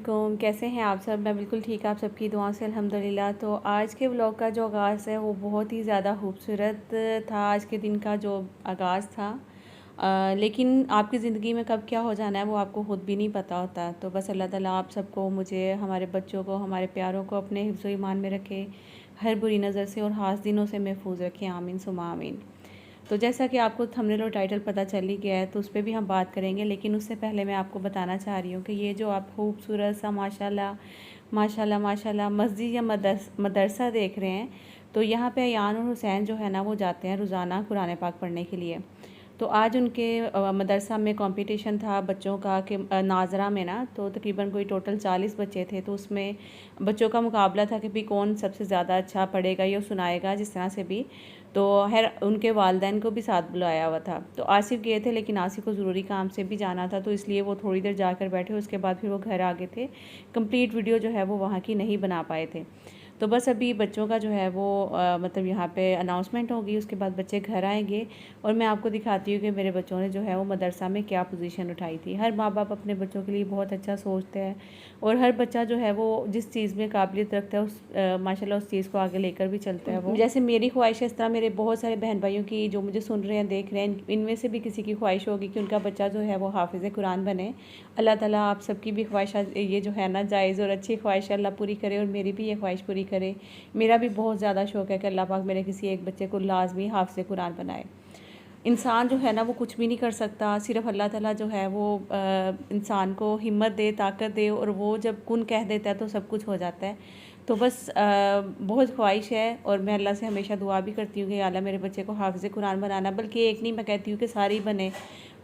वालेकुम, कैसे हैं आप सब। मैं बिल्कुल ठीक, आप सबकी दुआओं से अल्हम्दुलिल्लाह। तो आज के व्लॉग का जो आगाज़ है वो बहुत ही ज़्यादा खूबसूरत था। आज के दिन का जो आगाज़ था लेकिन आपकी ज़िंदगी में कब क्या हो जाना है वो आपको खुद भी नहीं पता होता। तो बस अल्लाह ताला आप सबको, मुझे, हमारे बच्चों को, हमारे प्यारों को अपने हिफ्ज़ व ईमान में रखे, हर बुरी नज़र से और हास दिनों से महफूज रखें। आमीन सुमा आमीन। तो जैसा कि आपको थंबनेल और टाइटल पता चल ही गया है तो उस पर भी हम बात करेंगे, लेकिन उससे पहले मैं आपको बताना चाह रही हूँ कि ये जो आप खूबसूरत सा माशाल्लाह माशाल्लाह माशाल्लाह मस्जिद या मदरसा देख रहे हैं, तो यहाँ पे अयान और हुसैन जो है ना वो जाते हैं रोज़ाना कुरान पाक पढ़ने के लिए। तो आज उनके मदरसा में कंपटीशन था बच्चों का कि नाजरा में ना, तो तकरीबन कोई टोटल 40 बच्चे थे। तो उसमें बच्चों का मुकाबला था कि भी कौन सबसे ज़्यादा अच्छा पढ़ेगा या सुनाएगा जिस तरह से भी। तो खैर उनके वालिदैन को भी साथ बुलाया हुआ था। तो आसिफ गए थे, लेकिन आसिफ को ज़रूरी काम से भी जाना था, तो इसलिए वो थोड़ी देर जाकर बैठे, उसके बाद फिर वो घर आ गए थे। कंप्लीट वीडियो जो है वो वहाँ की नहीं बना पाए थे। तो बस अभी बच्चों का जो है वो मतलब यहाँ पे अनाउंसमेंट होगी, उसके बाद बच्चे घर आएंगे और मैं आपको दिखाती हूँ कि मेरे बच्चों ने जो है वो मदरसा में क्या पोजीशन उठाई थी। हर माँ बाप अपने बच्चों के लिए बहुत अच्छा सोचते हैं और हर बच्चा जो है वो जिस चीज़ में काबिलियत रखता है उस माशाल्लाह उस चीज़ को आगे लेकर भी चलता है। वो जैसे मेरी ख्वाहिश है, इस तरह मेरे बहुत सारे बहन भाइयों की जो मुझे सुन रहे हैं, देख रहे हैं, इनमें से भी किसी की ख्वाहिश होगी कि उनका बच्चा जो है वो हाफिज़ कुरान बने। अल्लाह ताला आप सबकी भी ख्वाहिश ये जो है ना जायज़ और अच्छी ख्वाहिश अल्लाह पूरी करे और मेरी भी ये ख्वाहिश पूरी करे। मेरा भी बहुत ज़्यादा शौक़ है कि अल्लाह पाक मेरे किसी एक बच्चे को लाजमी हाफ़िज़ कुरान बनाए। इंसान जो है ना वो कुछ भी नहीं कर सकता, सिर्फ अल्लाह ताला जो है वो इंसान को हिम्मत दे, ताकत दे, और वो जब कुन कह देता है तो सब कुछ हो जाता है। तो बस बहुत ख्वाहिश है और मैं अल्लाह से हमेशा दुआ भी करती हूँ कि अल्लाह मेरे बच्चे को हाफ़िज़ कुरान बनाना, बल्कि एक नहीं, मैं कहती हूँ कि सारी बने।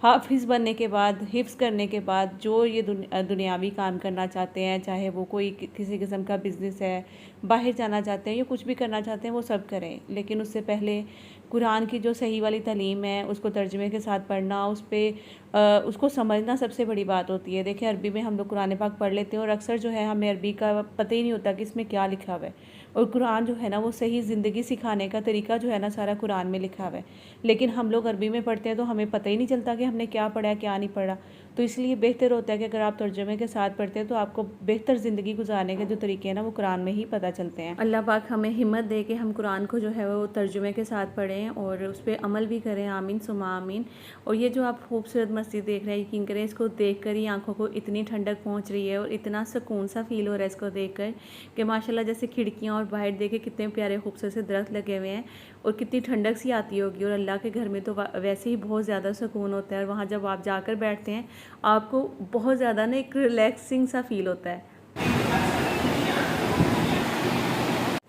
हाफिज़ बनने के बाद, हिफ्ज़ करने के बाद जो ये दुनियावी काम करना चाहते हैं, चाहे वो कोई किसी किस्म का बिज़नेस है, बाहर जाना चाहते हैं या कुछ भी करना चाहते हैं, वो सब करें। लेकिन उससे पहले कुरान की जो सही वाली तालीम है उसको तर्जुमे के साथ पढ़ना, उस पर उसको समझना सबसे बड़ी बात होती है। देखिए अरबी में हम लोग कुरान पाक पढ़ लेते हैं और अक्सर जो है हमें अरबी का पता ही नहीं होता कि इसमें क्या लिखा हुआ है। और कुरान जो है ना वो सही ज़िंदगी सिखाने का तरीका जो है ना सारा कुरान में लिखा हुआ है, लेकिन हम लोग अरबी में पढ़ते हैं तो हमें पता ही नहीं चलता कि हमने क्या पढ़ा है क्या नहीं पढ़ा। तो इसलिए बेहतर होता है कि अगर आप तर्जुमे के साथ पढ़ते हैं तो आपको बेहतर ज़िंदगी गुजारने के जो तरीके हैं ना वो कुरान में ही पता चलते हैं। अल्लाह पाक हमें हिम्मत दे कि हम कुरान को जो है वो तर्जुमे के साथ पढ़ें और उस पर अमल भी करें। आमीन सुमा आमीन। और ये जो आप खूबसूरत मस्जिद देख रहे हैं, यकीन करें इसको देख कर ही आँखों को इतनी ठंडक पहुँच रही है और इतना सुकून सा फील हो रहा है इसको देख कर कि माशाल्लाह जैसे खिड़कियाँ और बाहर देखे कितने प्यारे खूबसूरत से दरख्त लगे हुए हैं और कितनी ठंडक सी आती होगी। और अल्लाह के घर में तो वैसे ही बहुत ज़्यादा सुकून होता है और वहाँ जब आप जाकर बैठते हैं आपको बहुत ज़्यादा ना एक रिलैक्सिंग सा फील होता है।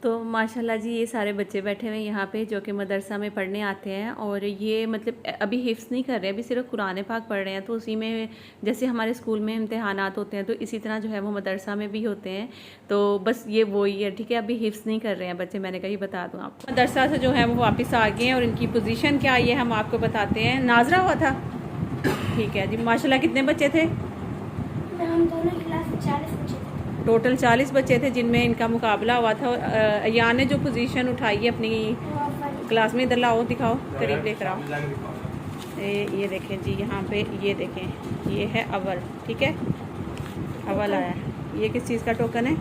तो माशाल्लाह जी ये सारे बच्चे बैठे हुए हैं यहाँ पे जो कि मदरसा में पढ़ने आते हैं और ये मतलब अभी हिफ्स नहीं कर रहे, अभी सिर्फ कुरान पाक पढ़ रहे हैं। तो उसी में जैसे हमारे स्कूल में इम्तिहानात होते हैं तो इसी तरह जो है वो मदरसा में भी होते हैं। तो बस ये वही है, ठीक है, अभी हिफ्स नहीं कर रहे हैं बच्चे, मैंने कही बता दूँ आपको। मदरसा से जो है वो वापस आ गए हैं और इनकी पोजीशन क्या आई है हम आपको बताते हैं। नाजरा हुआ था, ठीक है जी। माशाल्लाह कितने बच्चे थे? हम दोनों क्लास में 40 बच्चे थे। टोटल 40 बच्चे थे जिनमें इनका मुकाबला हुआ था। अयान ने जो पोजीशन उठाई है अपनी क्लास में, इधर लाओ, दिखाओ, करीब लेकर आओ। ये देखें जी, यहाँ पे ये देखें, ये है अव्वल, ठीक है, अव्वल आया। ये किस चीज़ का टोकन है?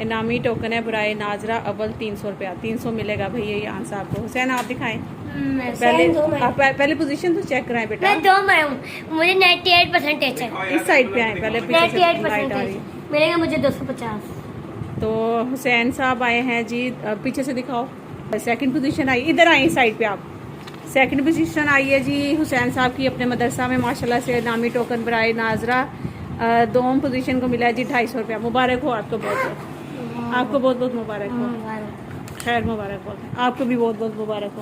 इनामी टोकन है बुराए नाजरा अव्वल, 300 रुपया, 300 मिलेगा भैया यहाँ साहब को। हुसैन आप दिखाएं पहले पोजीशन तो चेक कराएं बेटा। मैं 2 में हूँ, मुझे 98% है। इस साइड पे आए पहले, पीछे से लाइट आ रही मिलेगा मुझे 250। तो हुसैन साहब आए हैं जी, पीछे से दिखाओ। सेकंड पोजीशन आई, इधर आए साइड पे आप। सेकंड पोजीशन आई है जी हुसैन साहब की अपने मदरसा में माशाल्लाह से, नामी टोकन बराए नाजरा। दोम पोजीशन को मिला है जी 250 रुपया। मुबारक हो आपको, बहुत बहुत आपको बहुत बहुत मुबारक हो, खैर मुबारक हो, आपको भी बहुत बहुत मुबारक हो।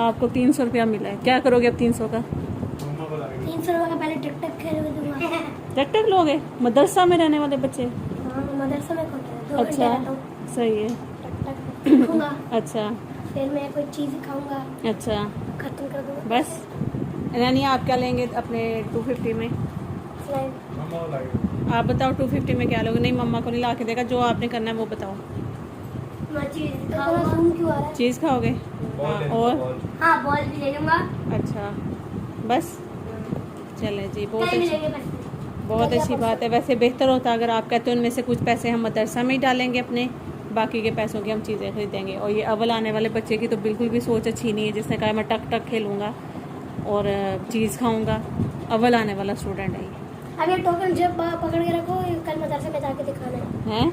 आपको 300 रुपया मिला है, क्या करोगे अब 300 का? 300 रुपये का पहले टक टक खेलूंगा। टक टक लोगे? मदरसा में रहने वाले बच्चे? मदरसा में कौन? अच्छा सही है। टक टक अच्छा, फिर मैं कोई चीज़ खाऊंगा, अच्छा खत्म कर दूंगा बस। यानी आप क्या लेंगे अपने 250 में? आप बताओ 250 में क्या लोगे? नहीं मम्मा को नहीं ला के देगा, जो आपने करना है वो बताओ। मैं चीज़ खाऊंगा। चीज़ खाओगे? हाँ, और हाँ बॉल भी ले लूँगा। अच्छा बस, चले जी, बहुत अच्छा। बहुत अच्छी बात है। वैसे बेहतर होता अगर आप कहते हैं उनमें से कुछ पैसे हम मदरसा में ही डालेंगे अपने, बाकी के पैसों की हम चीज़ें खरीदेंगे। और ये अव्वल आने वाले बच्चे की तो बिल्कुल भी सोच अच्छी नहीं है, जिसने कहा मैं टक टक खेलूँगा और चीज़ खाऊँगा। अव्वल आने वाला स्टूडेंट है ये। अब ये टोकन जब पकड़ के रखो, कल मदरसे में जाके दिखाना है। हैं?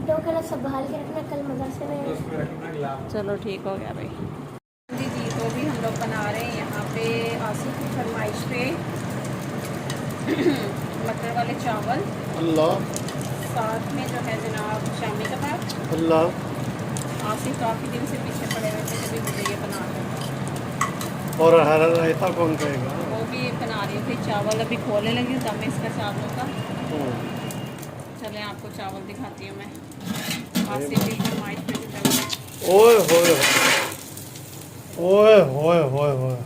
टोकन संभाल के रखना, कल मदरसे में। चलो ठीक हो गया भाई। जी जी, तो भी हम लोग बना रहे हैं यहाँ पे आसिफ की फरमाइश पे मटर वाले चावल, अल्लाह साथ में जो है जनाब शामी कबाब। अल्लाह। आसिफ काफ़ी दिन से पीछे पड़े हुए थे, तभी मुझे ये बना कर और हरा रायता कौन कहेगा? वो भी बना रही थी। चावल अभी खोलने लगी दम है इसका चावलों का। चलें आपको चावल दिखाती हूँ मैं। आसिफ की फरमाइश पे जो चावल। ओए होए ओए होए होए होए।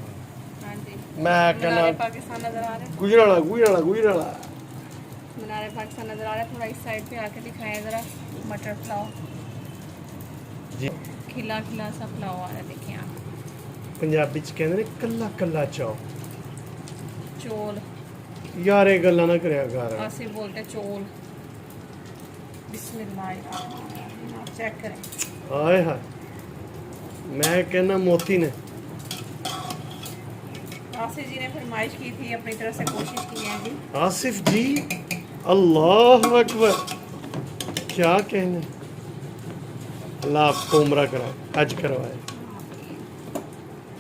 हाँ जी, मैं मीनारे कहना पाकिस्तान नज़र आ रहा है। गुजराला गुजराला गुजराला। मीनारे पाकिस्तान नज़र आ रहा है। थोड़ा इस साइड पे आके दिखाएं ज़रा। मटर पुलाव, जी खिला खिला सा पुलाव आ रहा है, देखिए आप। पंजाबी च कहंदे ने कल्ला कल्ला चाव। चोल, यार ये गल्ला ना करया कर। आसिफ बोलते चोल। बिस्मिल्लाह, आप चेक करें। हाय हाय, मैं कहना मोती ने। आसिफ जी ने फरमाइश की थी, अपनी तरफ से कोशिश की है जी। आसिफ जी, अल्लाह अकबर, क्या कहने। अल्लाह आपको उम्रा कराए, हज करवाए।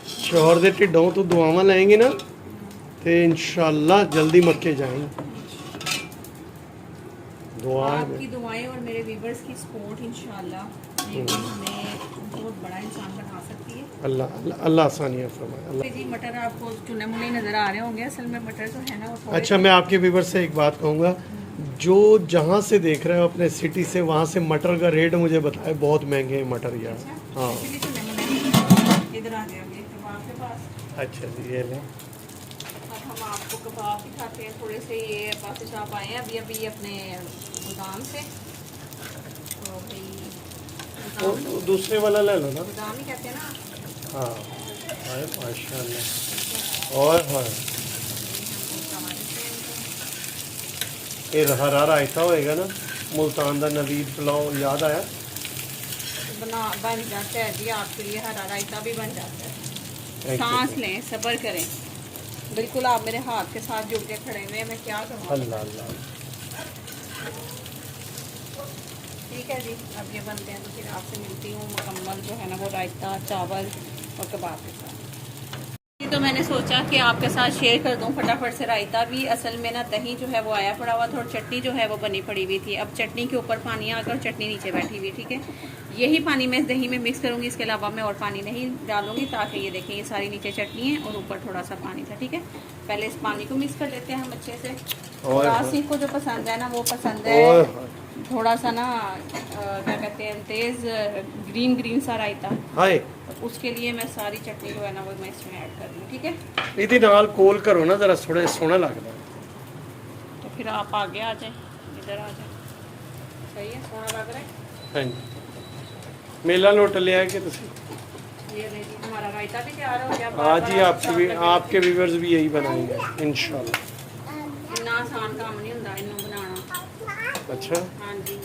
शोहर दे ढिडों तो दुआवां लेंगे ना, तो इंशाल्लाह जल्दी मक्के जाएंगे। दुआ आपकी दुआएं और मेरे व्यूवर्स की सपोर्ट इंशाल्लाह हमें बहुत बड़ा इंसान बना सकती है। अल्लाह अल्लाह आसानियाँ फरमाए अल्लाह। जी, मटर आपको चुने मुने नज़र आ रहे होंगे। असल में मटर जो है ना वो थोड़े अच्छा, मैं आपके व्यूवर से एक बात कहूँगा, जो जहाँ से देख रहे हो अपने सिटी से, वहाँ से मटर का रेट मुझे बताए, बहुत महंगे हैं मटर यार। हाँ इसलिए चुने मुने इधर आ जाएंगे कबाब के पास। अच्छा जी, ये लें। अब हम आपको कबाब दिखाते हैं थोड़े से। ये पास आप आए हैं अभी अभी अपने गोदाम से, तो भाई वो दूसरे वाला ले लो ना। गोदाम ही कहते हैं ना। हाँ अरे माशाल्लाह। और हाँ, ये हरा रायता होएगा ना, मुल्तान दा नवीद पुलाव याद आया। बन जाता है जी आपके लिए, हरा रायता भी बन जाता है। Thank you, सांस thank you। लें, सब्र करें। बिल्कुल आप मेरे हाथ के साथ जुड़ के खड़े हुए हैं, मैं क्या करूँ। अल्लाह अल्लाह। ठीक है जी, अब ये बनते हैं तो फिर आपसे मिलती हूँ मुकम्मल जो है ना वो रायता चावल और कबाब के साथ। तो मैंने सोचा कि आपके साथ शेयर कर दूं फटाफट से रायता भी। असल में ना दही जो है वो आया पड़ा हुआ था और चटनी जो है वो बनी पड़ी हुई थी। अब चटनी के ऊपर पानी आकर चटनी नीचे बैठी हुई, ठीक है। यही पानी मैं इस दही में मिक्स करूँगी, इसके अलावा मैं और पानी नहीं डालूंगी, ताकि ये देखें ये सारी नीचे चटनी है और ऊपर थोड़ा सा पानी था, ठीक है। पहले इस पानी को मिक्स कर लेते हैं हम अच्छे से। और आसिफ को जो पसंद है ना वो पसंद है थोड़ा सा ना क्या कहते हैं तेज़ ग्रीन ग्रीन सा रायता। हाय, उसके लिए मैं सारी चटनी जो है ना वो मैं इसमें ऐड कर रही हूँ, ठीक है। इहदे नाल कोल करो ना जरा, थोड़ा सोहना लगदा। तो फिर आप आगे आ जाए, इधर आ जाए। सही है, सोना लग रहा है। हाँ जी, मेला लुट लिया कि तुसी। ये देखिए हमारा रायता भी तैयार हो गया। हाँ जी, आपके व्यूवर्स भी यही बनाएंगे इंशाल्लाह। इतना आसान काम नहीं होता इन्हों बनाना। अच्छा, हाँ जी,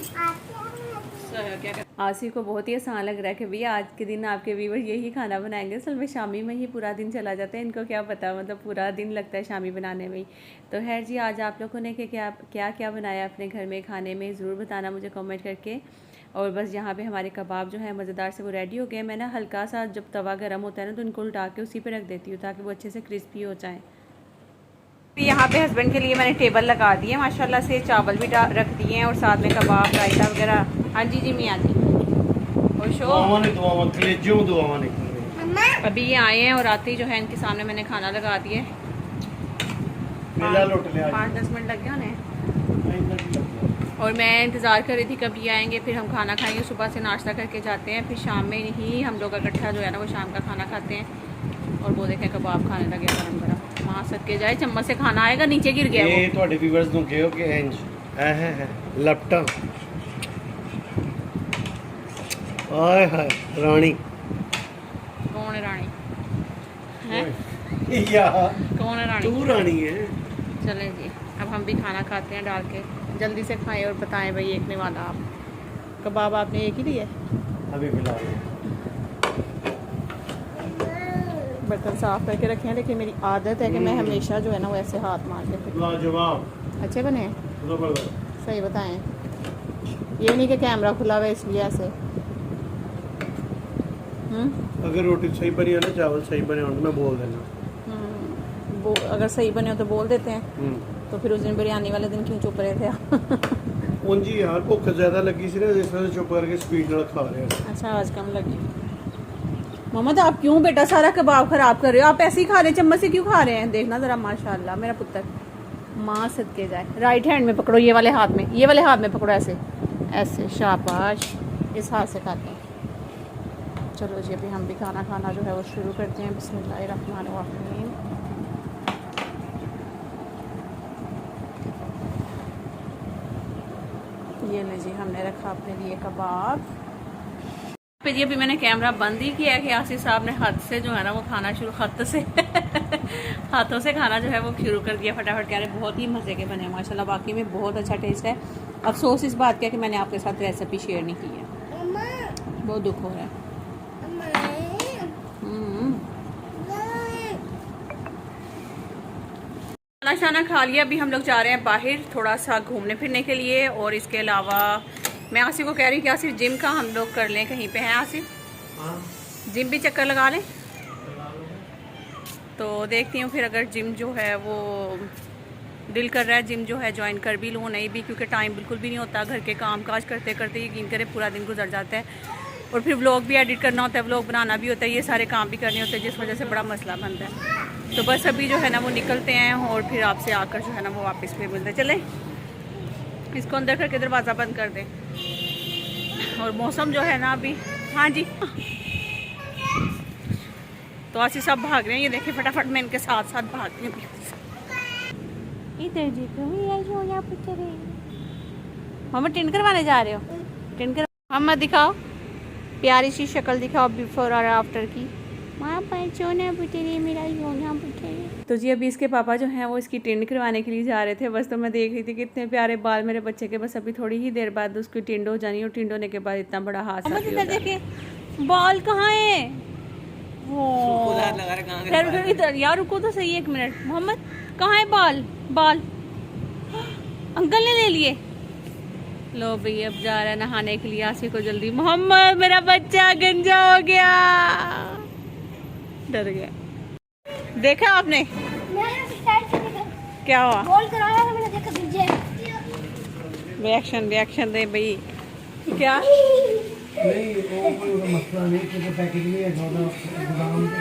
क्या कहते आसिफ को बहुत ही आसान लग रहा है कि भैया आज के दिन आपके व्यूवर यही खाना बनाएंगे। असल में शामी में ही पूरा दिन चला जाता है, इनको क्या पता, मतलब पूरा दिन लगता है शामी बनाने में ही। तो खैर जी, आज आप लोगों ने क्या क्या बनाया अपने घर में खाने में, ज़रूर बताना मुझे कमेंट करके। और बस यहाँ पे हमारे कबाब जो है मज़ेदार से वो रेडी हो गए। मैं ना हल्का सा जब तवा गर्म होता है ना तो इनको उल्टा के उसी पर रख देती हूँ ताकि वो अच्छे से क्रिस्पी हो जाएँ। यहाँ पे हस्बैंड के लिए मैंने टेबल लगा दी है माशाल्लाह से, चावल भी रख दिए हैं और साथ में कबाब रायता वगैरह। हाँ जी जी मियाँ जी, अभी ये आए हैं और आते ही जो है इनके सामने मैंने खाना लगा दिया है। 5-10 मिनट लग गए उन्हें और मैं इंतज़ार कर रही थी कब ये आएंगे, फिर हम खाना खाएंगे। सुबह से नाश्ता करके जाते हैं, फिर शाम में ही हम लोग इकट्ठा जो है ना वो शाम का खाना खाते हैं। और वो देखें कबाब खाने लगे गरम गरम, वहाँ सदके जाए चम्मच से खाना आएगा, नीचे गिर गया ये ਤੁਹਾਡੇ व्यूअर्स ਨੂੰ ਕਹੋ ਕਿ ਇੰਜ ਹੈ ਲਪਟਾ। ਆਏ ਹਾਏ ਰਾਣੀ। कौन है रानी है? या कौन है रानी? तू रानी है। चले जी। अब हम भी खाना खाते हैं डाल के। जल्दी से खाएं और बताएं भाई एक ने वाला आप कबाब आपने एक ही लिया? अभी फिलहाल बर्तन साफ़ करके रखे हैं, लेकिन मेरी आदत है कि मैं हमेशा जो है ना वो ऐसे हाथ मार के फिर। लाजवाब, अच्छे बने हैं? जबरदस्त। सही बताएं, ये नहीं कि कैमरा खुला हुआ है इसलिए ऐसे। अगर रोटी सही बनी है ना, चावल सही बने हो तो मैं बोल देना। अगर सही बने हो तो बोल देते हैं। तो फिर उस दिन बिरयानी वाले दिन क्यों चुप रहे थे आप? जी यार भुख ज़्यादा लगी सी ना, जिस वजह से चुप करके स्पीड ਨਾਲ खा रहे हैं। अच्छा आज कम लगी। मोहम्मद आप क्यों बेटा सारा कबाब खराब कर रहे हो? आप ऐसे ही खा रहे हैं, चम्मच से क्यों खा रहे हैं? देखना ज़रा, माशाल्लाह मेरा पुत्र, माँ सदके जाए। राइट हैंड में पकड़ो, ये वाले हाथ में, ये वाले हाथ में पकड़ो, ऐसे ऐसे, शाबाश, इस हाथ से खाते हैं। चलो जी अभी हम भी खाना खाना जो है वो शुरू करते हैं। बिस्मिल्लाहिर्रहमानिर्रहीम। ये ले जी, हमने रखा अपने लिए कबाब। फिर ये भी मैंने कैमरा बंद ही किया कि आसिफ साहब ने हाथ से जो है ना वो खाना शुरू, हाथ से हाथों से खाना जो है वो शुरू कर दिया फटाफट। कह रहे बहुत ही मज़े के बने माशाल्लाह, वाकई में बहुत अच्छा टेस्ट है। अफसोस इस बात का कि मैंने आपके साथ रेसिपी शेयर नहीं की है, बहुत दुख हो रहा है। खाना शाना खा लिया, अभी हम लोग जा रहे हैं बाहर थोड़ा सा घूमने फिरने के लिए। और इसके अलावा मैं आसिफ को कह रही हूँ कि आसिफ जिम का हम लोग कर लें, कहीं पे हैं आसिफ? जिम भी चक्कर लगा लें। तो देखती हूँ फिर अगर जिम जो है वो दिल कर रहा है जिम जो है ज्वाइन कर भी लूँ, नहीं भी, क्योंकि टाइम बिल्कुल भी नहीं होता। घर के काम काज करते करते यकीन करें पूरा दिन गुजर जाता है। और फिर व्लॉग भी एडिट करना होता है, व्लॉग बनाना भी होता है, ये सारे काम भी करने होते हैं, जिस वजह से बड़ा मसला बनता है। तो बस अभी जो है ना वो निकलते हैं और फिर आपसे आकर जो है ना वो वापस फिर मिलते। चले इसको अंदर करके दरवाज़ा बंद कर दें। और मौसम जो है ना अभी, हाँ जी, तो आसिफ सब भाग रहे हैं, ये देखिए फटाफट मैं इनके साथ साथ भागती हूँ। इधर जी हम टिन करवाने जा रहे हो? टिन कर हम दिखाओ, प्यारी सी शक्ल दिखाओ बिफोर और आफ्टर की। तो जी अभी इसके पापा जो हैं वो इसकी टिंड करवाने के लिए जा रहे थे। बस तो मैं देख रही थी कितने प्यारे बाल मेरे बच्चे के, बस अभी थोड़ी ही देर बाद उसकी टिंड हो जानी, और टिंड होने के बाद इतना बड़ा हादसा। देखिए बाल कहाँ है वो, इधर यार रुको तो सही एक मिनट। मोहम्मद कहाँ है बाल? बाल अंकल ने ले लिए। लो भाई अब जा रहा है नहाने के लिए आसिफ को जल्दी। मोहम्मद मेरा बच्चा गंजा हो गया, डर गया। देखा आपने क्या हुआ? बॉल कराया था मैंने, देखा तुझे। रिएक्शन दे भाई। क्या नहीं वो कोई मसला नहीं, क्योंकि पैकेज नहीं है गोदाम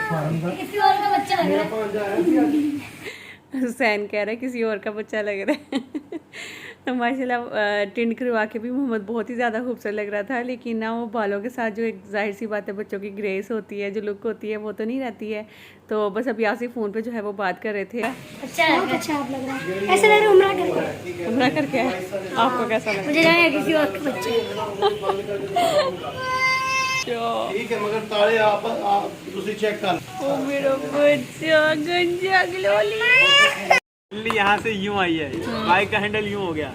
फार्म का। किसी और का बच्चा लग रहा है। हुसैन कह रहा है किसी और का बच्चा लग रहा है। तो माशाल्लाह टिंड करवा के भी मोहम्मद बहुत ही ज़्यादा खूबसूरत लग रहा था, लेकिन ना वो बालों के साथ जो एक जाहिर सी बात है बच्चों की ग्रेस होती है, जो लुक होती है वो तो नहीं रहती है। तो बस अभी आसिफ फ़ोन पे जो है वो बात कर रहे थे। अच्छा आप लग रहा है, ऐसा लग रहा है उम्रा करके। आपको कैसा लगा? मुझे लगा है किसी और का बच्चा। ठीक है मगर ताले आप दूसरी चेक कर। ओ मेरा बच्चा गंजा ग्लोली। बिल्ली यहाँ से यूं आई है, बाइक का हैंडल यूं हो गया,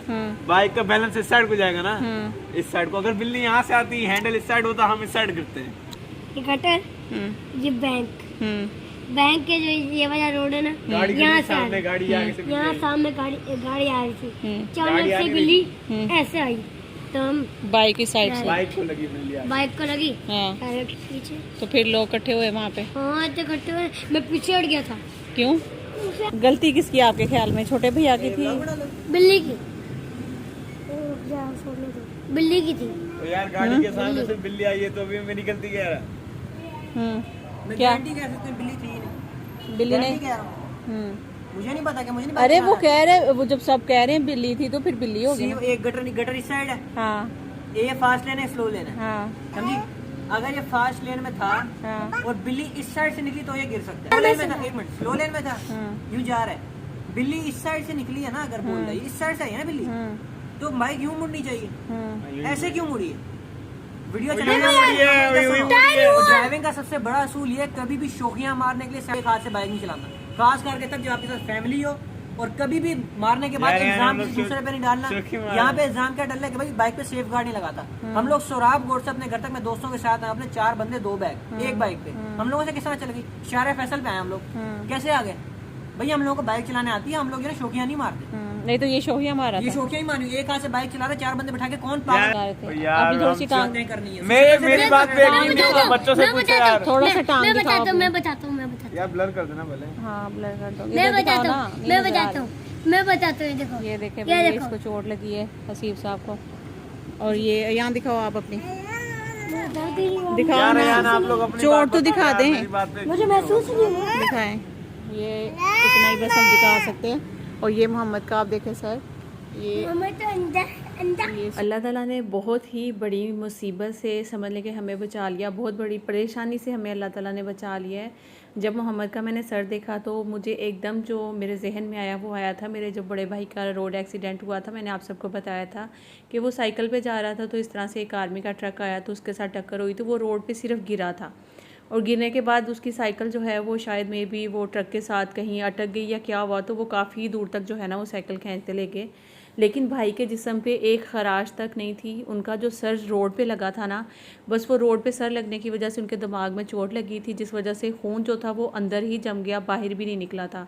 बाइक का बैलेंस इस साइड को जाएगा ना, इस साइड को। अगर बिल्ली यहाँ से आती हैंडल इस साइड होता, हम इस साइड गिरते हैं। ये गटर, ये बैंक के जो ये वाला रोड है ना, यहाँ सामने गाड़ी आगे से, यहाँ सामने गाड़ी आ रही थी, अचानक से बिल्ली ऐसे आई तो हम बाइक की साइड से बाइक को लगी बिल्ली, बाइक को लगी। हाँ। पीछे तो फिर लोग इकट्ठे हुए वहाँ पे। हाँ इतने इकट्ठे हुए, मैं पीछे हट गया था। क्यों? गलती किसकी आपके ख्याल में? छोटे भैया की थी? बिल्ली की। बिल्ली की थी। तो यार गाड़ी के सामने से बिल्ली आई है तो अभी मेरी गलती कह रहा है। क्या बिल्ली थी? बिल्ली ने? मुझे नहीं पता, कि मुझे नहीं पता। अरे वो कह रहे, वो जब सब कह रहे हैं बिल्ली थी तो फिर बिल्ली हो गई। एक गटर इस साइड है, हाँ ये फास्ट लेन है, स्लो लेन है, हाँ समझी? अगर ये फास्ट लेन में था हाँ और बिल्ली इस साइड से निकली तो ये गिर सकता है। स्लो लेन में था, एक मिनट, स्लो लेन में था, यूं जा रहा है, बिल्ली इस साइड से निकली है ना, अगर बोल रही इस साइड से आई है ना बिल्ली, तो बाइक यूं मुड़नी चाहिए, ऐसे क्यों मुड़ी है? वीडियो ड्राइविंग का सबसे बड़ा असूल ये, कभी भी शौकियां मारने के लिए साइड हाथ से बाइक नहीं चलाना, खास करके तब जब आपके साथ फैमिली हो, और कभी भी मारने के बाद यार, एग्जाम हम लोग किसी दूसरे पे नहीं डालना। चौकी मार यहाँ पे एग्जाम क्या डर है कि भाई बाइक पे सेफ गार्ड नहीं लगाता। हम लोग सोराब गोड से अपने घर तक, मैं दोस्तों के साथ अपने 4 बंदे 2 बैग एक बाइक पे, हम लोगों से किस तरह चल गई। शारे फैसल पे आए हम लोग, कैसे आ गए भैया? हम लोगों को बाइक चलाने आती है, हम लोग ये ना शौकिया नहीं मारते। नहीं तो ये शोहिया मारा ये था। शौकिया ही मानी, एक हाथ से बाइक चला रहे, 4 बंदे बैठा के कौन पागल आपने थोड़ी सी टांग बातें करनी है। मेरी बात पे यकीन नहीं होता, बच्चों से पूछो यार। थोड़ा सा टांग मैं दिखाओ बताता हूँ, अपनी। मैं बताता हूँ, मैं बताता हूँ, यार ब्लर कर देना भले। हाँ ब्लर कर दो। मैं इधर दिखाओ बताता ना, हूँ, नहीं मैं नजर आ बताता रहा। हूँ, मैं बताता हूँ। देखो ये देखे ये भाई, ये देखो। इसको चोट लगी है हसीब साहब को। और ये यहाँ दिखाओ आप अपनी, दिखाओ यार ना, यार आप लोग अपनी चोट बात तो बताओ दिखा यार, दें। मेरी बात पे मुझे महसूस नहीं हुआ। दिखाएं, ये इतना ही बस हम दिखा सकते हैं। और ये मोहम्मद का आप देखें सर, ये मम्मा तो अंदर अल्लाह ताला ने बहुत ही बड़ी मुसीबत से समझ लें कि हमें बचा लिया, बहुत बड़ी परेशानी से हमें अल्लाह ताला ने बचा लिया है। जब मोहम्मद का मैंने सर देखा तो मुझे एकदम जो मेरे जहन में आया वो आया था मेरे जो बड़े भाई का रोड एक्सीडेंट हुआ था। मैंने आप सबको बताया था कि वो साइकिल पे जा रहा था, तो इस तरह से एक आर्मी का ट्रक आया तो उसके साथ टक्कर हुई, तो वो रोड पे सिर्फ गिरा था। और गिरने के बाद उसकी साइकिल जो है वो शायद में भी वो ट्रक के साथ कहीं अटक गई या क्या हुआ, तो वो काफ़ी दूर तक जो है ना वो साइकिल खींचते ले गए। लेकिन भाई के जिस्म पे एक खराश तक नहीं थी। उनका जो सर रोड पे लगा था ना, बस वो रोड पे सर लगने की वजह से उनके दिमाग में चोट लगी थी, जिस वजह से खून जो था वो अंदर ही जम गया, बाहर भी नहीं निकला था।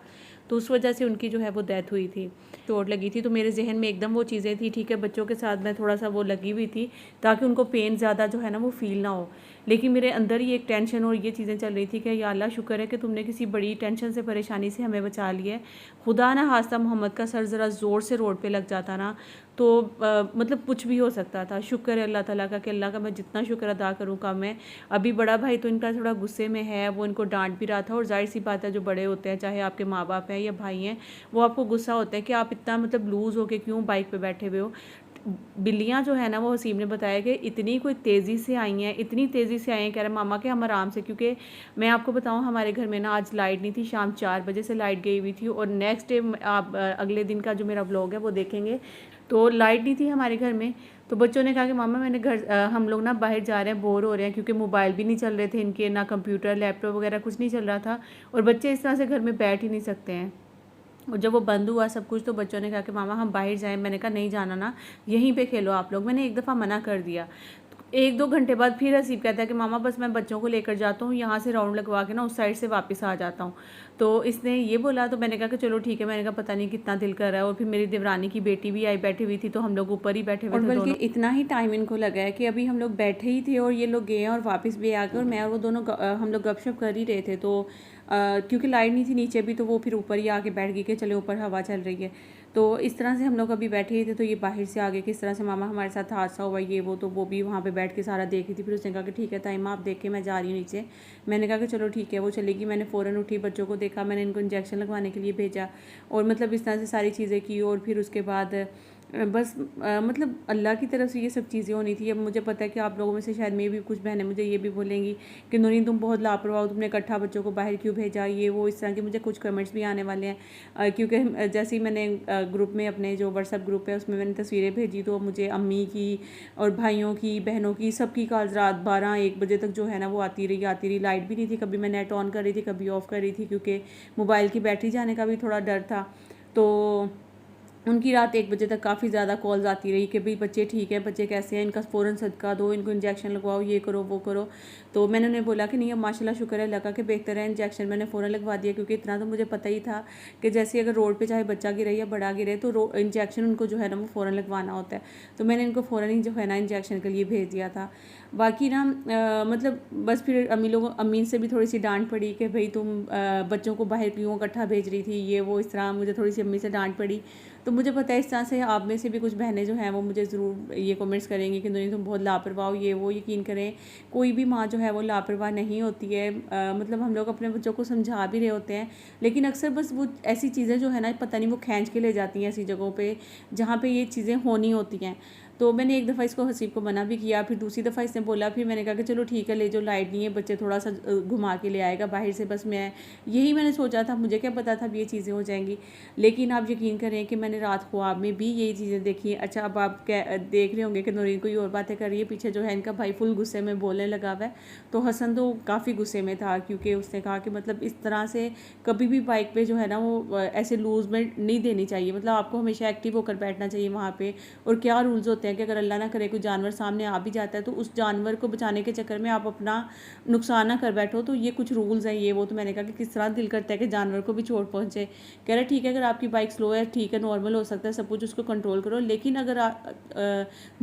तो उस वजह से उनकी जो है वो डेथ हुई थी, चोट लगी थी। तो मेरे जहन में एकदम वो चीज़ें थी। ठीक है, बच्चों के साथ मैं थोड़ा सा वो लगी हुई थी ताकि उनको पेन ज़्यादा जो है ना वो फील ना हो, लेकिन मेरे अंदर ही एक टेंशन और ये चीज़ें चल रही थी कि या अल्लाह शुक्र है कि तुमने किसी बड़ी टेंशन से, परेशानी से हमें बचा लिया है। खुदा ना हास्ता मोहम्मद का सर ज़रा ज़ोर से रोड पे लग जाता ना तो मतलब कुछ भी हो सकता था। शुक्र है अल्लाह ताला का कि अल्लाह का मैं जितना शुक्र अदा करूँ कम है। अभी बड़ा भाई तो इनका थोड़ा गुस्से में है, वो इनको डांट भी रहा था। और जाहिर सी बात है जो बड़े होते हैं, चाहे आपके माँ बाप हैं या भाई हैं, वो आपको गुस्सा होता है कि आप इतना मतलब लूज़ होके क्यों बाइक पे बैठे हुए हो। बिल्लियाँ जो है ना वो हसीब ने बताया कि इतनी कोई तेज़ी से आई हैं, इतनी तेज़ी से आई हैं, कह रहे मामा कि हम आराम से, क्योंकि मैं आपको बताऊं हमारे घर में ना आज लाइट नहीं थी, शाम 4 बजे से लाइट गई हुई थी। और नेक्स्ट डे आप अगले दिन का जो मेरा व्लॉग है वो देखेंगे, तो लाइट नहीं थी हमारे घर में। तो बच्चों ने कहा कि मामा मैंने हम लोग ना बाहर जा रहे हैं, बोर हो रहे हैं, क्योंकि मोबाइल भी नहीं चल रहे थे इनके, ना कंप्यूटर लैपटॉप वगैरह कुछ नहीं चल रहा था। और बच्चे इस तरह से घर में बैठ ही नहीं सकते हैं। और जब वो बंद हुआ सब कुछ तो बच्चों ने कहा कि मामा हम बाहर जाएं। मैंने कहा नहीं जाना ना, यहीं पे खेलो आप लोग। मैंने एक दफ़ा मना कर दिया। 1-2 घंटे बाद फिर हसीब कहता है कि मामा बस मैं बच्चों को लेकर जाता हूँ, यहाँ से राउंड लगवा के ना उस साइड से वापस आ जाता हूँ। तो इसने ये बोला, तो मैंने कहा कि चलो ठीक है। मैंने कहा पता नहीं कितना दिल कर रहा है। और फिर मेरी देवरानी की बेटी भी आई, बैठी हुई थी, तो हम लोग ऊपर ही बैठे हुए थे। बल्कि इतना ही टाइम इनको लगा है कि अभी हम लोग बैठे ही थे और ये लोग गए और वापस भी आ गए। और मैं और वो दोनों हम लोग गपशप कर ही रहे थे, तो क्योंकि लाइट नहीं थी नीचे भी, तो वो फिर ऊपर ही आके बैठ गई कि चले ऊपर हवा चल रही है। तो इस तरह से हम लोग अभी बैठे ही थे, तो ये बाहर से आगे किस तरह से मामा हमारे साथ हादसा हुआ ये वो, तो वो भी वहाँ पे बैठ के सारा देख रही थी। फिर उसने कहा कि ठीक है ताइमा आप देख के मैं जा रही हूँ नीचे। मैंने कहा कि चलो ठीक है, वो चलेगी। मैंने फ़ौरन उठी, बच्चों को देखा, मैंने इनको इंजेक्शन लगवाने के लिए भेजा और मतलब इस तरह से सारी चीज़ें की। और फिर उसके बाद बस मतलब अल्लाह की तरफ से ये सब चीज़ें होनी थी। अब मुझे पता है कि आप लोगों में से शायद मैं भी कुछ बहनें मुझे ये भी बोलेंगी कि नूरीन तुम बहुत लापरवाह हो, तुमने इकट्ठा बच्चों को बाहर क्यों भेजा, ये वो इस तरह के मुझे कुछ कमेंट्स भी आने वाले हैं। क्योंकि जैसे ही मैंने ग्रुप में अपने जो व्हाट्सएप ग्रुप है उसमें मैंने तस्वीरें भेजी, तो मुझे अम्मी की और भाइयों की, बहनों की, सबकी कॉल्स रात 12-1 बजे तक जो है ना वो आती रही। लाइट भी नहीं थी, कभी मैं नेट ऑन कर रही थी, कभी ऑफ़ कर रही थी, क्योंकि मोबाइल की बैटरी जाने का भी थोड़ा डर था। तो उनकी रात 1 बजे तक काफ़ी ज़्यादा कॉल्स आती रही कि भाई बच्चे ठीक है, बच्चे कैसे हैं, इनका फ़ौरन सदका दो, इनको इंजेक्शन लगवाओ, ये करो वो करो। तो मैंने उन्हें बोला कि नहीं अब माशाल्लाह शुक्र है लगा के बेहतर है, इंजेक्शन मैंने फ़ौरन लगवा दिया। क्योंकि इतना तो मुझे पता ही था कि जैसे अगर रोड पे चाहे बच्चा गिरे या बड़ा गिरे तो इंजेक्शन उनको जो है ना वो फ़ौरन लगवाना होता है। तो मैंने इनको फ़ौरन ही जो है ना इंजेक्शन के लिए भेज दिया था। बाकी ना मतलब बस फिर अम्मी से भी थोड़ी सी डांट पड़ी कि भाई तुम बच्चों को बाहर क्यों इकट्ठा भेज रही थी, ये वो इस तरह मुझे थोड़ी सी अम्मी से डांट पड़ी। तो मुझे पता है इस तरह से आप में से भी कुछ बहनें जो हैं वो मुझे ज़रूर ये कमेंट्स करेंगी कि नहीं तुम बहुत लापरवाह हो, ये वो। यकीन करें कोई भी माँ जो है वो लापरवाह नहीं होती है। मतलब हम लोग अपने बच्चों को समझा भी रहे होते हैं, लेकिन अक्सर बस वो ऐसी चीज़ें जो है ना पता नहीं वो खींच के ले जाती हैं ऐसी जगहों पे जहाँ पे ये चीज़ें होनी होती हैं। तो मैंने एक दफ़ा इसको हसीब को मना भी किया, फिर दूसरी दफ़ा इसने बोला, फिर मैंने कहा कि चलो ठीक है ले जो, लाइट नहीं है, बच्चे थोड़ा सा घुमा के ले आएगा बाहर से, बस मैं यही मैंने सोचा था, मुझे क्या पता था भी ये चीज़ें हो जाएंगी। लेकिन आप यकीन करें कि मैंने रात ख्वाब में भी यही चीज़ें देखी। अच्छा अब आप देख रहे होंगे कि नूरीन कोई और बातें कर रही है, पीछे जो है इनका भाई फुल गुस्से में बोलने लगा हुआ है। तो हसन तो काफ़ी गुस्से में था, क्योंकि उसने कहा कि मतलब इस तरह से कभी भी बाइक पे जो है ना वो ऐसे लूज में नहीं देनी चाहिए, मतलब आपको हमेशा एक्टिव होकर बैठना चाहिए वहाँ पे। और क्या रूल्स होते हैं कि अगर अल्लाह ना करे कोई जानवर सामने आ भी जाता है तो उस जानवर को बचाने के चक्कर में आप अपना नुकसान ना कर बैठो। तो ये कुछ रूल्स हैं ये वो। तो मैंने कहा कि किस तरह दिल करता है कि जानवर को भी चोट पहुँचे। कह रहे ठीक है अगर आपकी बाइक स्लो है ठीक है, नॉर्मल हो सकता है सब कुछ, उसको कंट्रोल करो, लेकिन अगर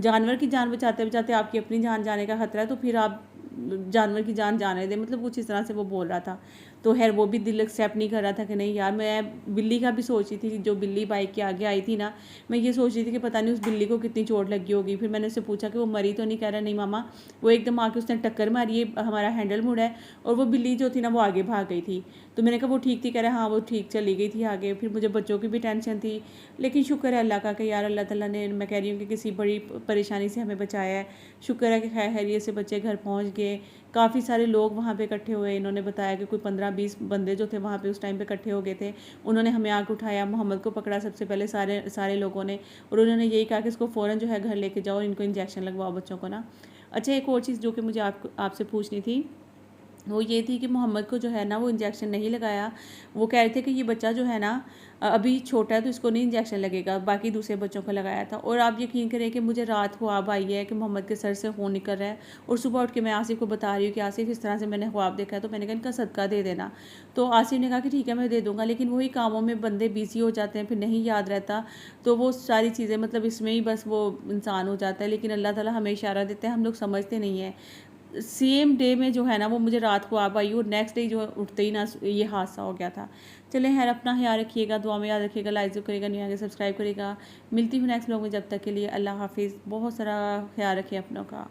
जानवर की जान बचाते बचाते आपकी अपनी जान जाने का खतरा है तो फिर आप जानवर की जान जाने दें, मतलब कुछ इस तरह से वो बोल रहा था। तो खैर वो भी दिल एक्सेप्ट नहीं कर रहा था कि नहीं यार, मैं बिल्ली का भी सोच रही थी, जो बिल्ली बाइक के आगे आई थी ना, मैं ये सोच रही थी कि पता नहीं उस बिल्ली को कितनी चोट लगी होगी। फिर मैंने उससे पूछा कि वो मरी तो नहीं, कह रहा नहीं मामा, वो एकदम आके उसने टक्कर मारी है, हमारा हैंडल मुड़ा है, और वो बिल्ली जो थी ना वो आगे भाग गई थी। तो मैंने कहा वो ठीक थी, कह रहा हाँ वो ठीक चली गई थी आगे। फिर मुझे बच्चों की भी टेंशन थी, लेकिन शुक्र है अल्लाह का कि यार अल्लाह ताला ने, मैं कह रही हूँ कि किसी बड़ी परेशानी से हमें बचाया है। शुक्र है कि खैरियत से बच्चे घर पहुँच गए। काफ़ी सारे लोग वहाँ पे इकट्ठे हुए, इन्होंने बताया कि कोई 15-20 बंदे जो थे वहाँ पे उस टाइम पे इकट्ठे हो गए थे। उन्होंने हमें आग उठाया, मोहम्मद को पकड़ा सबसे पहले सारे लोगों ने, और उन्होंने यही कहा कि इसको फ़ौरन जो है घर लेके जाओ और इनको इंजेक्शन लगवाओ बच्चों को ना। अच्छा एक और चीज़ जो कि मुझे आपसे पूछनी थी वो ये थी कि मोहम्मद को जो है ना वो इंजेक्शन नहीं लगाया। वो कह रहे थे कि ये बच्चा जो है ना अभी छोटा है तो इसको नहीं इंजेक्शन लगेगा, बाकी दूसरे बच्चों को लगाया था। और आप यकीन करें कि मुझे रात ख्वाब आई है कि मोहम्मद के सर से खून निकल रहा है, और सुबह उठ के मैं आसिफ को बता रही हूँ कि आसिफ इस तरह से मैंने ख्वाब देखा है, तो मैंने कहा इनका सदका दे देना। तो आसिफ ने कहा कि ठीक है मैं दे दूँगा, लेकिन वही कामों में बंदे बिजी हो जाते हैं, फिर नहीं याद रहता, तो वो सारी चीज़ें मतलब इसमें ही बस वो इंसान हो जाता है। लेकिन अल्लाह ताला हमें इशारा देते हैं, हम लोग समझते नहीं हैं। सेम डे में जो है ना वो मुझे रात को आप आई, और नेक्स्ट डे जो उठते ही ना ये हादसा हो गया था। चलें यार अपना ख्याल रखिएगा, दुआ में याद रखिएगा, लाइक करेगा, नहीं आगे सब्सक्राइब करेगा। मिलती हूँ नेक्स्ट ब्लॉग में, जब तक के लिए अल्लाह हाफिज़। बहुत सारा ख्याल रखिए अपनों का।